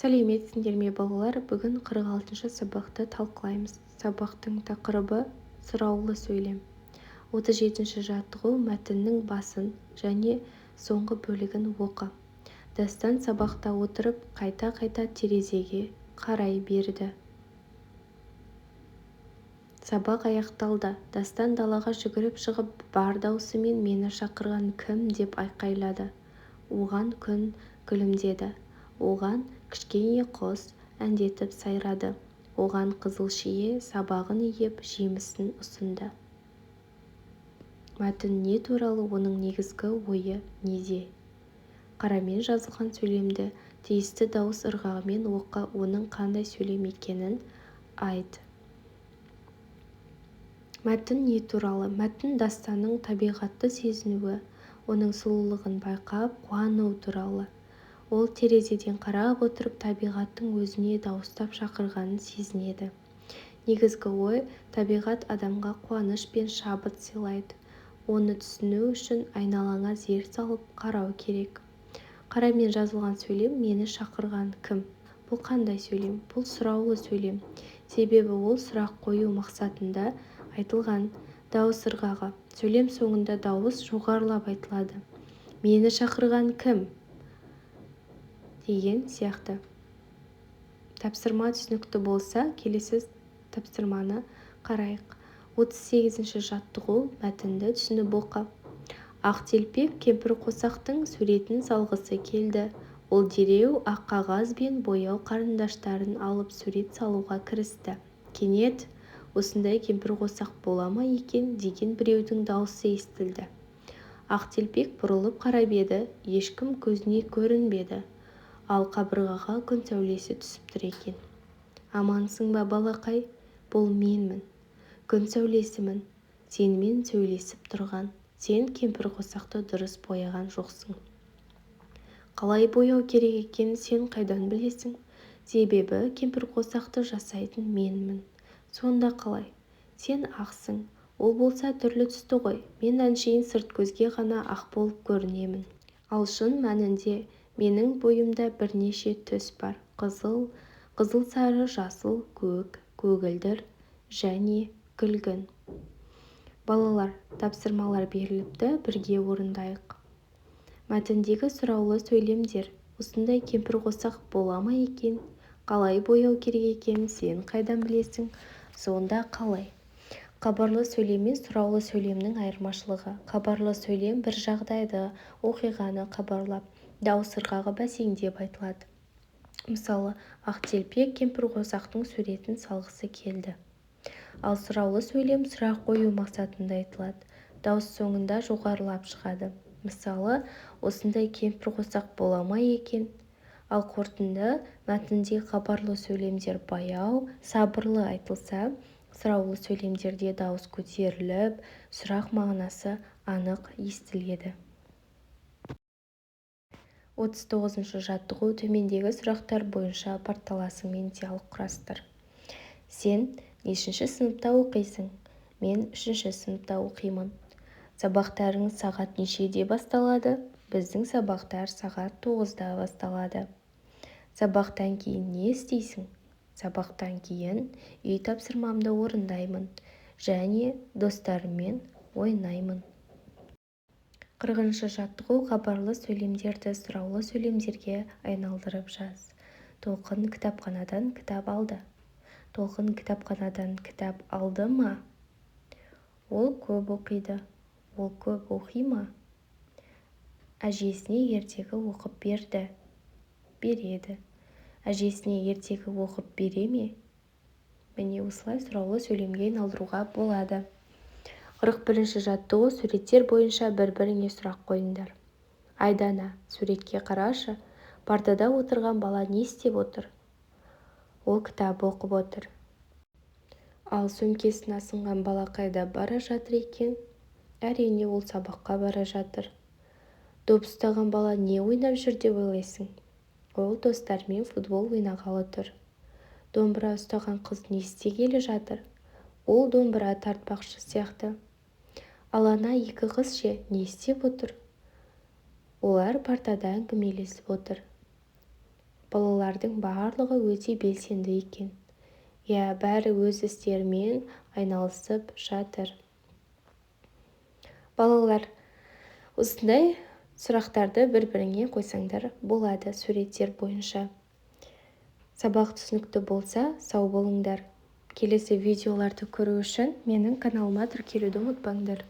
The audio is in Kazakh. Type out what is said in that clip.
Сәлеметсіңдер ме балалар? Бүгін 46-шы сабақты талқылаймыз. Сабақтың тақырыбы сұраулы сөйлем. 37-ші жаттығу мәтіннің басын және соңғы бөлігін оқы. Дастан сабақта отырып қайта-қайта терезеге қарай берді. Сабақ аяқталды. Дастан далаға жүгіріп шығып бар даусымен мені шақырған кім деп айқайлады. Оған күн күлімдеді. Оған кішкене құс әндетіп сайрады. Оған қызыл шие сабағын иіп жемісін ұсынды. Мәтін не туралы, оның негізгі ойы неде? Қарамен жазылған сөйлемді тиісті дауыс ырғағымен оқы, оның қандай сөйлем екенін айт. Мәтін не туралы? Мәтін дастанның табиғатты сезінуі, оның сұлулығын байқап қуану туралы. Ол терезеден қарап отырып табиғаттың өзіне дауыстап шақырғанын сезінеді. Негізгі ой, табиғат адамға қуаныш пен шабыт сыйлайды. Оны түсіну үшін айналаңа зер салып қарау керек. Қарамен жазылған сөйлем мені шақырған кім? Бұл қандай сөйлем? Бұл сұраулы сөйлем. Себебі ол сұрақ қою мақсатында айтылған. Дауыс ырғағы. Сөйлем соңында дауыс жоғарылап айтылады. Мені шақырған кім? Деген сияқты. Тапсырма түсінікті болса, келесі тапсырманы қарайық. 38-ші жаттығу мәтінді түсініп оқы. Ақтелпек кемпір қосақтың суретін салғысы келді. Ол дереу ақ қағаз бен бояу қарындаштарын алып сурет салуға кірісті. Кенет осындай кемпір қосақ бола ма екен деген біреудің дауысы естілді. Ақтелпек бұрылып қарап еді, ешкім көзіне көрінбеді. Ал қабырғаға күн сәулесі түсіп тұр екен. Амансың ба, балақай? Бұл менмін. Күн сәулесімін. Сенімен сөйлесіп тұрған. Сен кемпір қосақты дұрыс бояған жоқсың. Қалай бояу керек екенін сен қайдан білесің? Себебі кемпір қосақты жасайтын менмін. Сонда қалай? Сен ақсың. Ол болса түрлі түсті ғой. Мен әншейін сырт көзге ғана ақ болып көрінемін. Ал шын мәнінде менің бойымда бірнеше түс бар. Қызыл, сары, жасыл, көк, көгілдір және күлгін. Балалар, тапсырмалар беріліпті, бірге орындайық. Мәтіндегі сұраулы сөйлемдер. Осындай кемпір қосақ бола ма екен? Қалай бояу керек екенін сен қайдан білесің? Сонда қалай? Хабарлы сөйлем мен сұраулы сөйлемнің айырмашылығы. Хабарлы сөйлем бір жағдайды, оқиғаны хабарлап, дауыс ырғағы бәсеңдеп айтылады. Мысалы, Ақтелпек кемпір қосақтың суретін салғысы келді. Ал сұраулы сөйлем сұрақ қою мақсатында айтылады. Дауыс соңында жоғарылап шығады. Мысалы, осындай кемпір қосақ бола ма екен? Ал қорытынды мәтінде хабарлы сөйлемдер баяу, сабырлы айтылса, сұраулы сөйлемдерде дауыс көтеріліп, сұрақ мағынасы анық естіледі. 39-шы жаттығу. Төмендегі сұрақтар бойынша порталасыңмен диалог құрастыр. Сен нешінші сыныпта оқисың? Мен 3-ші сыныпта оқимын. Сабақтарың сағат нешеде басталады? Біздің сабақтар сағат 9-да басталады. Сабақтан кейін не істейсің? Сабақтан кейін үй тапсырмамды орындаймын және достарыммен ойнаймын. 40-шы жаттығу. Хабарлы сөйлемдерді сұраулы сөйлемдерге айналдырып жаз. Толқын кітапханадан кітап алды. Толқын кітапханадан кітап алды ма? Ол көп оқиды. Ол көп оқи ма? Әжесіне ертегі оқып береді. Әжесіне ертегі оқып бере ме? Міне осылай сұраулы сөйлемге айналдыруға болады. 41-ші жаттығу. Суреттер бойынша бір-біріңе сұрақ қойыңдар. Айдана, суретке қарашы. Партада отырған бала не істеп отыр? Ол кітап оқып отыр. Ал сөмкесін асынған бала қайда бара жатыр екен? Әрине, ол сабаққа бара жатыр. Доп ұстаған бала не ойнап жүр деп ойлайсың? Ол достарымен футбол ойнағалы тұр. Домбыра ұстаған қыз не істегелі жатыр? Ол домбыра тартпақшы сияқты. Ал ана екі қыз ше не істеп отыр? Олар партада әңгімелесіп отыр. Балалардың барлығы өте белсенді екен. Иә, бәрі өз істерімен айналысып жатыр. Балалар, осындай сұрақтарды бір-біріңе қойсаңдар болады суреттер бойынша. Сабақ түсінікті болса, сау болыңдар. Келесі видеоларды көру үшін менің каналыма тіркелуді ұмытпаңдар.